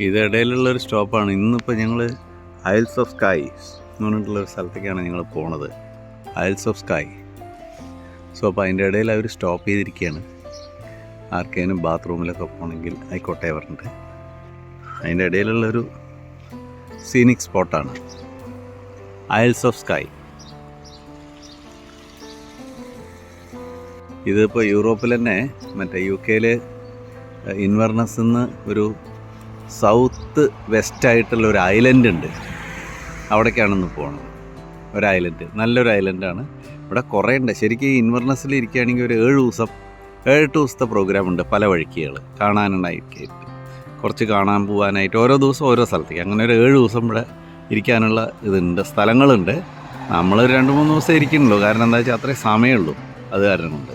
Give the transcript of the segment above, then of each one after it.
ഇതിടയിലുള്ളൊരു സ്റ്റോപ്പാണ്. ഇന്നിപ്പോൾ ഞങ്ങൾ IELTS of skies എന്ന് പറഞ്ഞിട്ടുള്ളൊരു സ്ഥലത്തേക്കാണ് ഞങ്ങൾ പോണത്. IELTS of sky. സോ അപ്പോൾ അതിൻ്റെ ഇടയിൽ അവർ സ്റ്റോപ്പ് ചെയ്തിരിക്കുകയാണ്. ആർക്കേനും ബാത്റൂമിലൊക്കെ പോകണമെങ്കിൽ ആയിക്കോട്ടെ പറഞ്ഞിട്ട്. അതിൻ്റെ ഇടയിലുള്ളൊരു സീനിക് സ്പോട്ടാണ് ഐൽസ് ഓഫ് സ്കൈ. ഇതിപ്പോൾ യൂറോപ്പിൽ തന്നെ മറ്റേ UK ഇൻവർണസ് നിന്ന് ഒരു സൗത്ത് വെസ്റ്റായിട്ടുള്ള ഒരു ഐലൻഡ് ഉണ്ട്. അവിടേക്കാണെന്ന് പോകണം. ഒരു ഐലൻഡ്, നല്ലൊരു ഐലൻഡാണ്. ഇവിടെ കുറേ ഉണ്ട്. ശരിക്കും ഈ ഇൻവർണസിൽ ഇരിക്കുകയാണെങ്കിൽ ഒരു 7 ദിവസത്തെ പ്രോഗ്രാം ഉണ്ട്. പല വഴിക്കുകൾ കാണാനായിട്ട്, കുറച്ച് കാണാൻ പോകാനായിട്ട്, ഓരോ ദിവസം ഓരോ സ്ഥലത്തേക്ക്. അങ്ങനെ ഒരു 7 ദിവസം ഇവിടെ ഇരിക്കാനുള്ള ഇതുണ്ട്, സ്ഥലങ്ങളുണ്ട്. നമ്മളൊരു 2-3 ദിവസം ഇരിക്കണല്ലോ. കാരണം എന്താ വെച്ചാൽ അത്രയും സമയമുള്ളൂ. അത് കാരണം കൊണ്ട്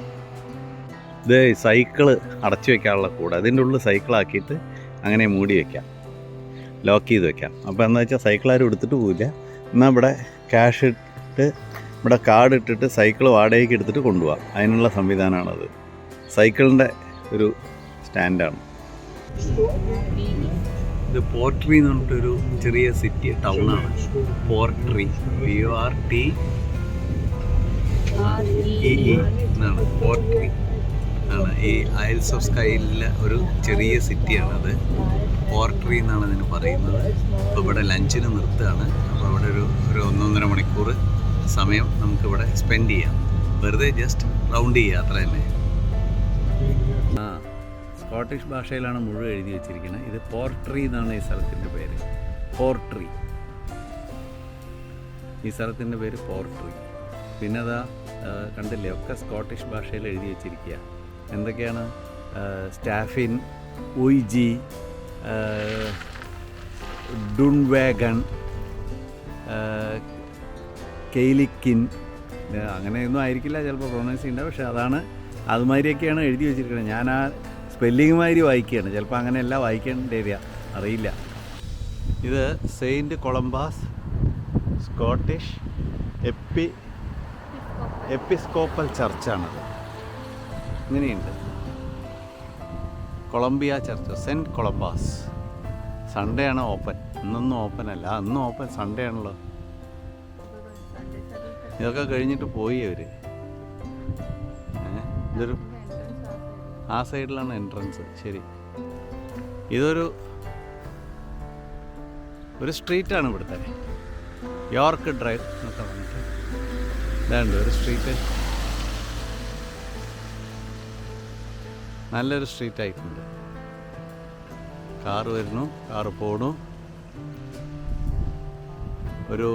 ഇത് സൈക്കിള് അടച്ചു വെക്കാനുള്ള കൂടെ, അതിൻ്റെ ഉള്ളിൽ സൈക്കിളാക്കിയിട്ട് അങ്ങനെ മൂടി വയ്ക്കാം, ലോക്ക് ചെയ്ത് വെക്കാം. അപ്പോൾ എന്താ വെച്ചാൽ സൈക്കിൾ ആരും എടുത്തിട്ട് പോവില്ല. എന്നാൽ ഇവിടെ ക്യാഷ് ഇട്ട്, ഇവിടെ കാർഡ് ഇട്ടിട്ട് സൈക്കിൾ വാടകയ്ക്ക് എടുത്തിട്ട് കൊണ്ടുപോകാം. അതിനുള്ള സംവിധാനമാണത്. സൈക്കിളിൻ്റെ ഒരു സ്റ്റാൻഡാണ് ഇത്. പോർട്രി എന്ന് പറഞ്ഞിട്ടൊരു ചെറിയ സിറ്റി ടൗണാണ് പോർട്രി. PORTREE എന്നാണ് പോർട്രി ആണ്. ഈ ഐൽസ് ഓഫ് സ്കൈയിലെ ഒരു ചെറിയ സിറ്റിയാണത്. പോർട്രി എന്നാണ് അതിന് പറയുന്നത്. അപ്പോൾ ഇവിടെ ലഞ്ചിന് നിർത്തുകയാണ്. അപ്പോൾ ഇവിടെ ഒരു 1-1.5 മണിക്കൂർ സമയം നമുക്കിവിടെ സ്പെൻഡ് ചെയ്യാം. വെറുതെ ജസ്റ്റ് റൗണ്ട് ചെയ്യുക, അത്ര തന്നെ. സ്കോട്ടിഷ് ഭാഷയിലാണ് മുഴുവൻ എഴുതി വെച്ചിരിക്കുന്നത്. ഇത് പോർട്രി എന്നാണ് ഈ സ്ഥലത്തിൻ്റെ പേര്. പോർട്രി, ഈ സ്ഥലത്തിൻ്റെ പേര് പോർട്രി. പിന്നെ അതാ കണ്ടില്ലേ, ഒക്കെ സ്കോട്ടിഷ് ഭാഷയിൽ എഴുതി വെച്ചിരിക്കുക. എന്തൊക്കെയാണ്? സ്റ്റാഫിൻ, ഉയ്ജി, ഡുൺവാഗൺ, കെയ്ലിക്കിൻ, അങ്ങനെയൊന്നും ആയിരിക്കില്ല ചിലപ്പോൾ പ്രൊണൗൺസ് ചെയ്യേണ്ടത്. പക്ഷേ അതാണ്, അതുമാതിരിയൊക്കെയാണ് എഴുതി വെച്ചിരിക്കുന്നത്. ഞാൻ ആ സ്പെല്ലിങ് മാതിരി വായിക്കുകയാണ്. ചിലപ്പോൾ അങ്ങനെയല്ല വായിക്കേണ്ട അറിയില്ല. ഇത് സെയിൻറ്റ് കൊളംബാസ് സ്കോട്ടിഷ് എപ്പിസ്കോപ്പൽ ചർച്ചാണത്. ഇങ്ങനെയുണ്ട്, കൊളംബിയ ചർച്ച്, സെൻറ്റ് കൊളംബാസ്. സൺഡേ ആണ് ഓപ്പൺ. ഇന്നൊന്നും ഓപ്പൺ അല്ല. അന്നും ഓപ്പൺ, സൺഡേ ആണല്ലോ. ഇതൊക്കെ കഴിഞ്ഞിട്ട് പോയി അവർ. ഇതൊരു ആ സൈഡിലാണ് എൻട്രൻസ്. ശരി, ഇതൊരു സ്ട്രീറ്റാണ് ഇവിടുത്തെ. യോർക്ക് ഡ്രൈവ് എന്നൊക്കെ പറഞ്ഞിട്ട് ഇതാണ്ട് ഒരു സ്ട്രീറ്റ്. നല്ലൊരു സ്ട്രീറ്റ് ആയിട്ടുണ്ട്. കാറ് വരുന്നു, കാറ് പോണു. ഒരു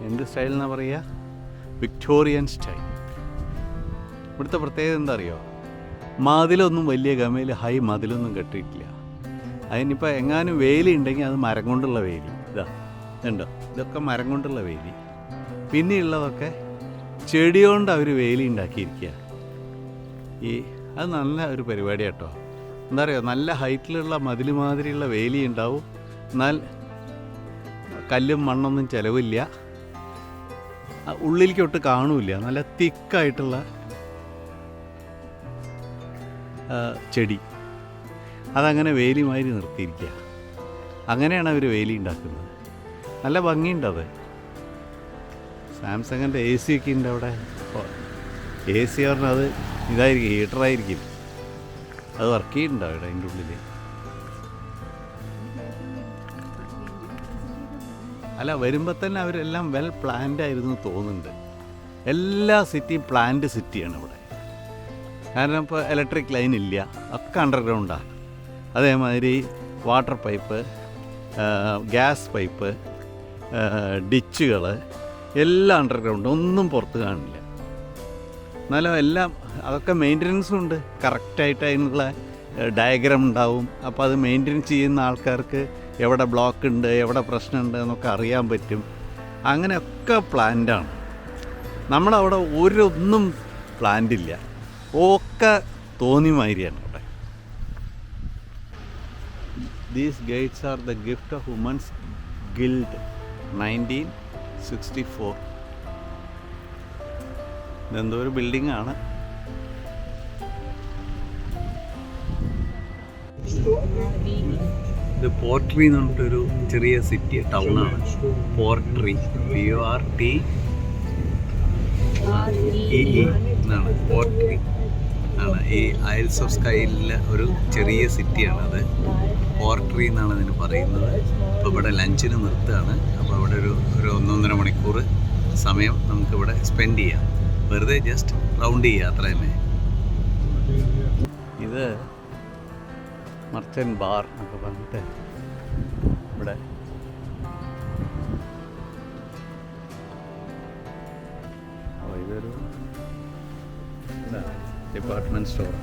എന്ത് സ്റ്റൈൽ എന്നാ പറയുക? Victorian style. ഇവിടുത്തെ പ്രത്യേകത എന്താ അറിയോ? മതിലൊന്നും വലിയ ഗമയിൽ ഹൈ മതിലൊന്നും കെട്ടിയിട്ടില്ല. അതിനിപ്പോൾ എങ്ങാനും വേലി ഉണ്ടെങ്കിൽ അത് മരം കൊണ്ടുള്ള വേലി. ഉണ്ടോ? ഇതൊക്കെ മരം കൊണ്ടുള്ള വേലി. പിന്നെയുള്ളതൊക്കെ ചെടി കൊണ്ട് അവർ വേലി ഉണ്ടാക്കിയിരിക്കുക. അത് നല്ല ഒരു പരിപാടി കേട്ടോ. എന്താ പറയുക, നല്ല ഹൈറ്റിലുള്ള മതിൽ മാതിരിയുള്ള വേലി ഉണ്ടാവും. എന്നാൽ കല്ലും മണ്ണൊന്നും ചിലവില്ല. ഉള്ളിലേക്കൊട്ട് കാണൂല. നല്ല തിക്കായിട്ടുള്ള ചെടി, അതങ്ങനെ വേലി മാതിരി നിർത്തിയിരിക്കുക. അങ്ങനെയാണ് അവർ വേലി ഉണ്ടാക്കുന്നത്. നല്ല ഭംഗിയുണ്ടത്. സാംസങ്ങിൻ്റെ AC ഒക്കെ ഉണ്ട് അവിടെ. AC പറഞ്ഞാൽ അത് ഇതായിരിക്കും, ഹീറ്ററായിരിക്കും. അത് വർക്ക് ചെയ്യുന്നുണ്ടോ അവിടെ അതിൻ്റെ ഉള്ളിൽ? അല്ല, വരുമ്പോൾ തന്നെ അവരെല്ലാം വെൽ പ്ലാൻഡ് ആയിരുന്നു തോന്നുന്നുണ്ട്. എല്ലാ സിറ്റിയും പ്ലാൻഡ് സിറ്റിയാണ് ഇവിടെ. കാരണം ഇപ്പോൾ ഇലക്ട്രിക് ലൈൻ ഇല്ല, ഒക്കെ അണ്ടർഗ്രൗണ്ടാണ്. അതേമാതിരി വാട്ടർ പൈപ്പ്, ഗ്യാസ് പൈപ്പ്, ഡിച്ചുകൾ എല്ലാം അണ്ടർഗ്രൗണ്ട്, ഒന്നും പുറത്ത് കാണില്ല. എന്നാലും എല്ലാം അതൊക്കെ മെയിൻ്റനൻസും ഉണ്ട്. കറക്റ്റായിട്ട് അതിനുള്ള ഡയഗ്രാം ഉണ്ടാവും. അപ്പോൾ അത് മെയിൻ്റെനൻസ് ചെയ്യുന്ന ആൾക്കാർക്ക് എവിടെ ബ്ലോക്ക് ഉണ്ട്, എവിടെ പ്രശ്നമുണ്ട് എന്നൊക്കെ അറിയാൻ പറ്റും. അങ്ങനെയൊക്കെ പ്ലാന്റാണ്. നമ്മളവിടെ ഒന്നും പ്ലാന്റില്ല, ഒക്കെ തോന്നിമാതിരിയാണ് ഇവിടെ. These gates are the gift of women's guild 1964. ഇതെന്തോ ഒരു ബിൽഡിംഗ് ആണ്. ഇത് പോർട്രി എന്ന് പറഞ്ഞിട്ടൊരു ചെറിയ സിറ്റി ടൗണാണ്. പോർട്രി PORTREE എന്നാണ്. പോർട്രി ആണ് ഈ ഐൽസ് ഓഫ് സ്കൈയിലെ ഒരു ചെറിയ സിറ്റിയാണത്. പോർട്രി എന്നാണ് ഇതിന് പറയുന്നത്. അപ്പോൾ ഇവിടെ ലഞ്ചിന് നിർത്തുകയാണ്. അപ്പോൾ അവിടെ ഒരു 1-1.5 മണിക്കൂർ സമയം നമുക്കിവിടെ സ്പെൻഡ് ചെയ്യാം. വെറുതെ ജസ്റ്റ് റൗണ്ട് ചെയ്യുക, അത്ര തന്നെ. ഇത് മർച്ചൻ്റ് ബാർ എന്നൊക്കെ പറഞ്ഞിട്ട് ഇവിടെ ഇതൊരു ഡിപ്പാർട്ട്മെൻറ്റ് സ്റ്റോർ.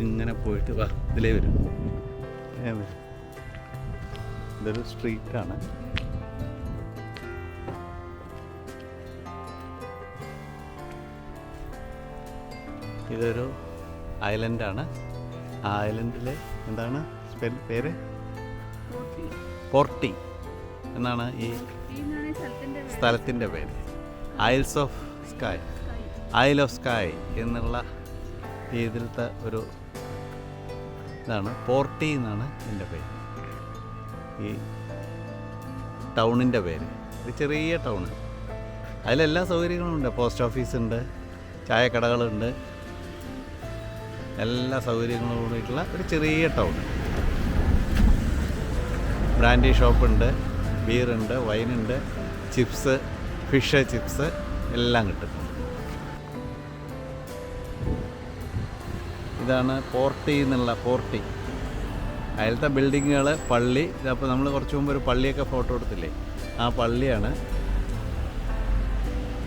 ഇങ്ങനെ പോയിട്ട് വാ, ഇതിലേ വരും. ഇതൊരു സ്ട്രീറ്റാണ്. ഇതൊരു ഐലൻഡാണ്. ആ ഐലൻഡിൽ എന്താണ് പേര്? പോർട്ടി എന്നാണ് ഈ സ്ഥലത്തിൻ്റെ പേര്. Isles of Skye, isle of Skye എന്നുള്ള ഇതിലത്തെ ഒരു ഇതാണ്. പോർട്ടി എന്നാണ് ഇതിൻ്റെ പേര്, ഈ ടൗണിൻ്റെ പേര്. ഇത് ചെറിയ ടൗണ്. അതിലെല്ലാ സൗകര്യങ്ങളും ഉണ്ട്. പോസ്റ്റ് ഓഫീസുണ്ട്, ചായക്കടകളുണ്ട്, എല്ലാ സൗകര്യങ്ങളും കൂടിയിട്ടുള്ള ഒരു ചെറിയ ടൗൺ. ബ്രാൻഡി ഷോപ്പുണ്ട്, ബീറുണ്ട്, വൈനുണ്ട്, ചിപ്സ്, ഫിഷ് ചിപ്സ് എല്ലാം കിട്ടും. ഇതാണ് പോർട്ടി എന്നുള്ള പോർട്ടി. അതിലത്തെ ബിൽഡിങ്ങുകൾ, പള്ളി. അപ്പോൾ നമ്മൾ കുറച്ച് മുമ്പ് ഒരു പള്ളിയൊക്കെ ഫോട്ടോ എടുത്തില്ലേ, ആ പള്ളിയാണ്.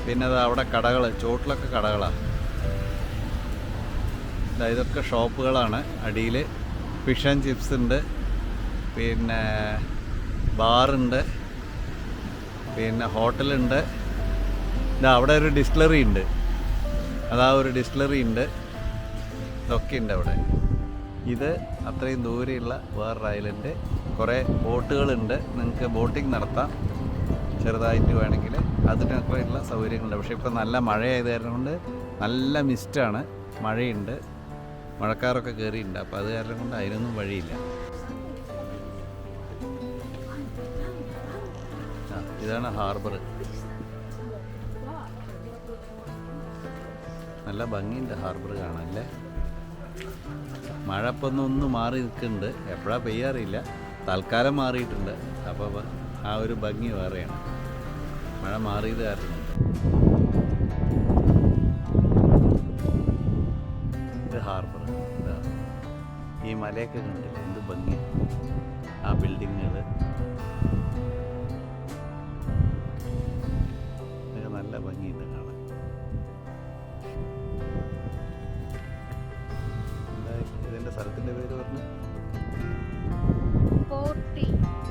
പിന്നെ അത് അവിടെ കടകൾ, ചോട്ടിലൊക്കെ കടകളാണ്. ഇതൊക്കെ ഷോപ്പുകളാണ്. അടിയിൽ ഫിഷ് ആൻഡ് ചിപ്സ് ഉണ്ട്, പിന്നെ ബാറുണ്ട്, പിന്നെ ഹോട്ടലുണ്ട്. അവിടെ ഒരു ഡിസ്റ്റിലറി ഉണ്ട്, ഒരു ഡിസ്റ്റിലറി ഉണ്ട്. ഇതൊക്കെ ഉണ്ട് അവിടെ. ഇത് അത്രയും ദൂരെയുള്ള വേറൊരു ഐലൻഡ്. കുറേ ബോട്ടുകളുണ്ട്, നിങ്ങൾക്ക് ബോട്ടിങ് നടത്താം ചെറുതായിട്ട് വേണമെങ്കിൽ. അതിനൊക്കെയുള്ള സൗകര്യങ്ങളുണ്ട്. പക്ഷേ ഇപ്പോൾ നല്ല മഴയായത് കാരണം കൊണ്ട് നല്ല മിസ്റ്റാണ്, മഴയുണ്ട്, മഴക്കാറൊക്കെ കയറിയിട്ടുണ്ട്. അപ്പോൾ അത് കാരണം കൊണ്ട് അതിനൊന്നും വഴിയില്ല. ഇതാണ് ഹാർബർ. നല്ല ഭംഗിയുണ്ട് ഹാർബർ കാണാനല്ലേ. മഴ ഇപ്പം ഒന്ന് മാറി നിൽക്കുന്നുണ്ട്, എപ്പോഴാണ് പെയ്യാറില്ല. തൽക്കാലം മാറിയിട്ടുണ്ട്. അപ്പോൾ ആ ഒരു ഭംഗി വേറെയാണ്, മഴ മാറിയത് കാരണം. ഇത് ഹാർബർ. ഈ മലയൊക്കെ കണ്ടില്ല, എന്ത് ഭംഗി. ആ ബിൽഡിങ്ങുകൾ ഇതൊക്കെ നല്ല ഭംഗിയുണ്ട് കാണാൻ. ഇതിൻ്റെ സ്ഥലത്തിൻ്റെ പേര് പറഞ്ഞു?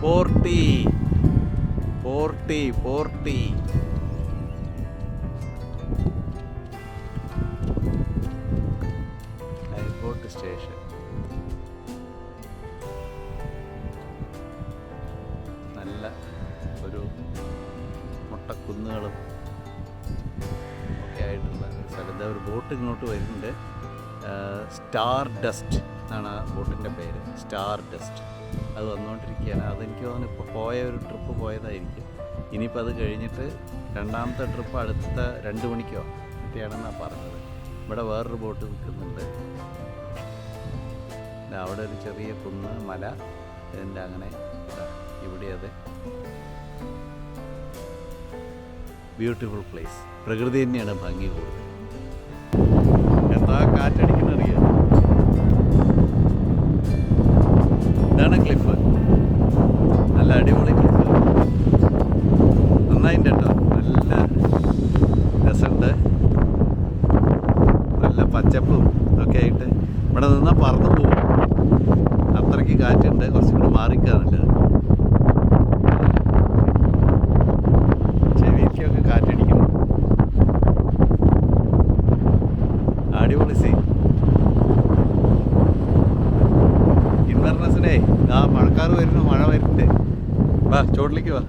പോർട്ടി. പോർട്ടി പോർട്ടി എയർപോർട്ട് സ്റ്റേഷൻ. നല്ല ഒരു മുട്ടക്കുന്നുകളും ഒക്കെ ആയിട്ടുള്ള സ്ഥലത്ത് ഒരു ബോട്ട് ഇങ്ങോട്ട് വരുന്നുണ്ട്. സ്റ്റാർ ഡസ്റ്റ് എന്നാണ് ആ ബോട്ടിൻ്റെ പേര്, സ്റ്റാർ ഡസ്റ്റ്. അത് വന്നുകൊണ്ടിരിക്കുകയാണ്. അതെനിക്ക് തോന്നുന്നു ഇപ്പോൾ പോയ ഒരു ട്രിപ്പ് പോയതായിരിക്കും. ഇനിയിപ്പോൾ അത് കഴിഞ്ഞിട്ട് രണ്ടാമത്തെ ട്രിപ്പ് അടുത്ത 2 മണിക്കോ ഒക്കെയാണെന്നാണ് പറഞ്ഞത്. ഇവിടെ വേറൊരു ബോട്ട് നിൽക്കുന്നുണ്ട്. അവിടെ ഒരു ചെറിയ കുന്ന്, മല, ഇതിൻ്റെ അങ്ങനെ ഇവിടെ. അത് ബ്യൂട്ടിഫുൾ പ്ലേസ്. പ്രകൃതി തന്നെയാണ് ഭംഗി കൂടുതൽ. എന്താ കാറ്റടിക്കുന്നറിയാം. ഇതാണ് ക്ലിഫ്. നല്ല അടിപൊളി ക്ലിഫ്. നന്നായിട്ടുണ്ട് കേട്ടോ, നല്ല രസമുണ്ട്. നല്ല പച്ചപ്പും ഒക്കെ ആയിട്ട് ഇവിടെ നിന്നാൽ പറന്നു പോകും, അത്രയ്ക്ക് കാറ്റുണ്ട്. കുറച്ചും കൂടി മാറിക്കാറുണ്ട്. ചെവിക്കൊക്കെ കാറ്റടിക്കണം. അടിപൊളി സീൻ. ഇൻവെർണസിനെ ആ മഴക്കാറ് വരുന്നു, മഴ വരുന്നുണ്ട്. വാ ചോട്ടിലേക്ക് വാ.